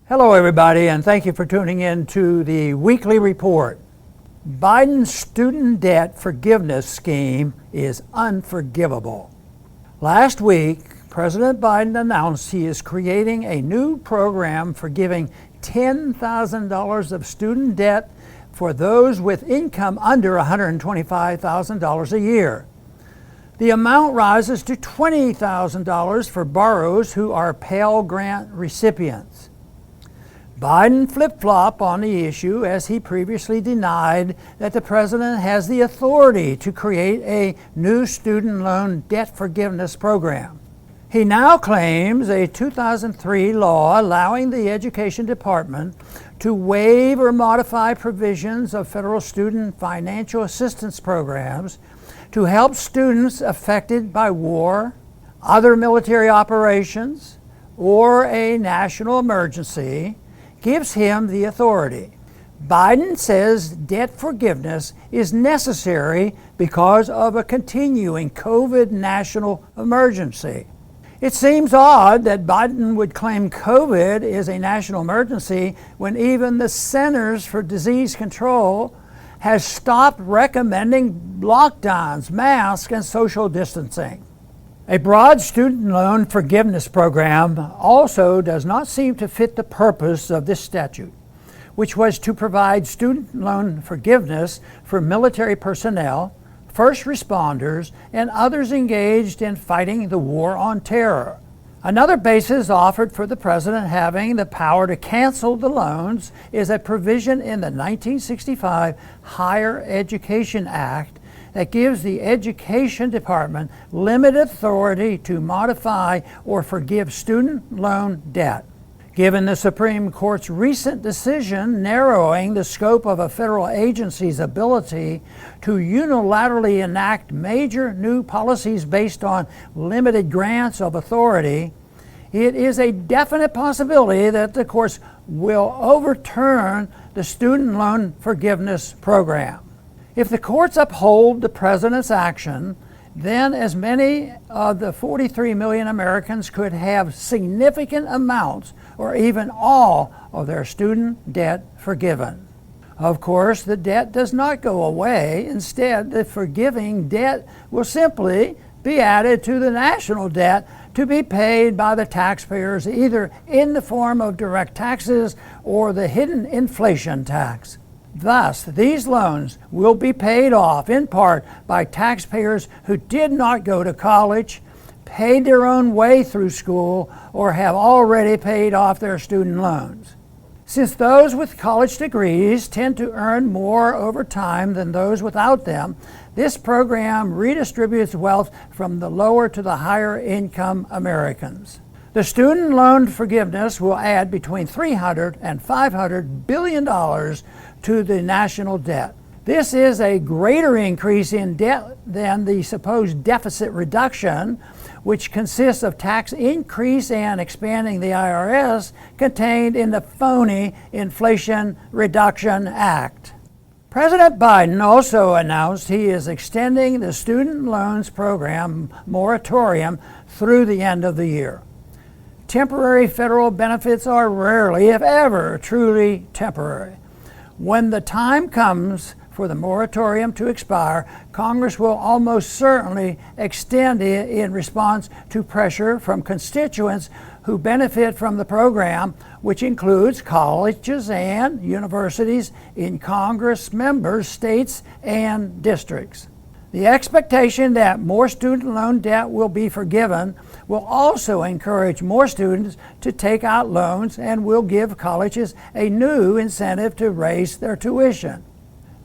Hello everybody, and thank you for tuning in to the weekly report. Biden's student debt forgiveness scheme is unforgivable. Last week, President Biden announced he is creating a new program forgiving $10,000 of student debt for those with income under $125,000 a year. The amount rises to $20,000 for borrowers who are Pell Grant recipients. Biden flip-flopped on the issue as he previously denied that the president has the authority to create a new student loan debt forgiveness program. He now claims a 2003 law allowing the Education Department to waive or modify provisions of federal student financial assistance programs to help students affected by war, other military operations, or a national emergency gives him the authority. Biden says debt forgiveness is necessary because of a continuing COVID national emergency. It seems odd that Biden would claim COVID is a national emergency when even the Centers for Disease Control has stopped recommending lockdowns, masks, and social distancing. A broad student loan forgiveness program also does not seem to fit the purpose of this statute, which was to provide student loan forgiveness for military personnel, first responders, and others engaged in fighting the war on terror. Another basis offered for the president having the power to cancel the loans is a provision in the 1965 Higher Education Act that gives the Education Department limited authority to modify or forgive student loan debt. Given the Supreme Court's recent decision narrowing the scope of a federal agency's ability to unilaterally enact major new policies based on limited grants of authority, it is a definite possibility that the courts will overturn the student loan forgiveness program. If the courts uphold the president's action, then as many of the 43 million Americans could have significant amounts or even all of their student debt forgiven. Of course, the debt does not go away. Instead, the forgiving debt will simply be added to the national debt to be paid by the taxpayers either in the form of direct taxes or the hidden inflation tax. Thus, these loans will be paid off in part by taxpayers who did not go to college, paid their own way through school, or have already paid off their student loans. Since those with college degrees tend to earn more over time than those without them, this program redistributes wealth from the lower to the higher income Americans. The student loan forgiveness will add between $300 and $500 billion to the national debt. This is a greater increase in debt than the supposed deficit reduction, which consists of tax increase and expanding the IRS contained in the phony Inflation Reduction Act. President Biden also announced he is extending the student loans program moratorium through the end of the year. Temporary federal benefits are rarely, if ever, truly temporary. When the time comes for the moratorium to expire, Congress will almost certainly extend it in response to pressure from constituents who benefit from the program, which includes colleges and universities in Congress members, states, and districts. The expectation that more student loan debt will be forgiven will also encourage more students to take out loans and will give colleges a new incentive to raise their tuition.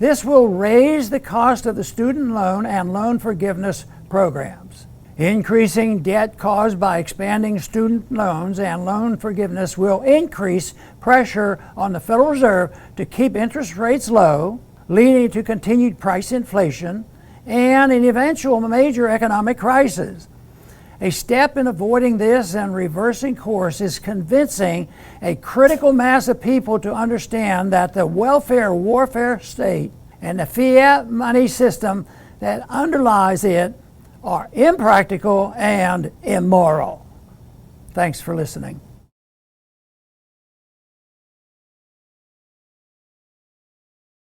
This will raise the cost of the student loan and loan forgiveness programs. Increasing debt caused by expanding student loans and loan forgiveness will increase pressure on the Federal Reserve to keep interest rates low, leading to continued price inflation and an eventual major economic crisis. A step in avoiding this and reversing course is convincing a critical mass of people to understand that the welfare warfare state and the fiat money system that underlies it are impractical and immoral. Thanks for listening.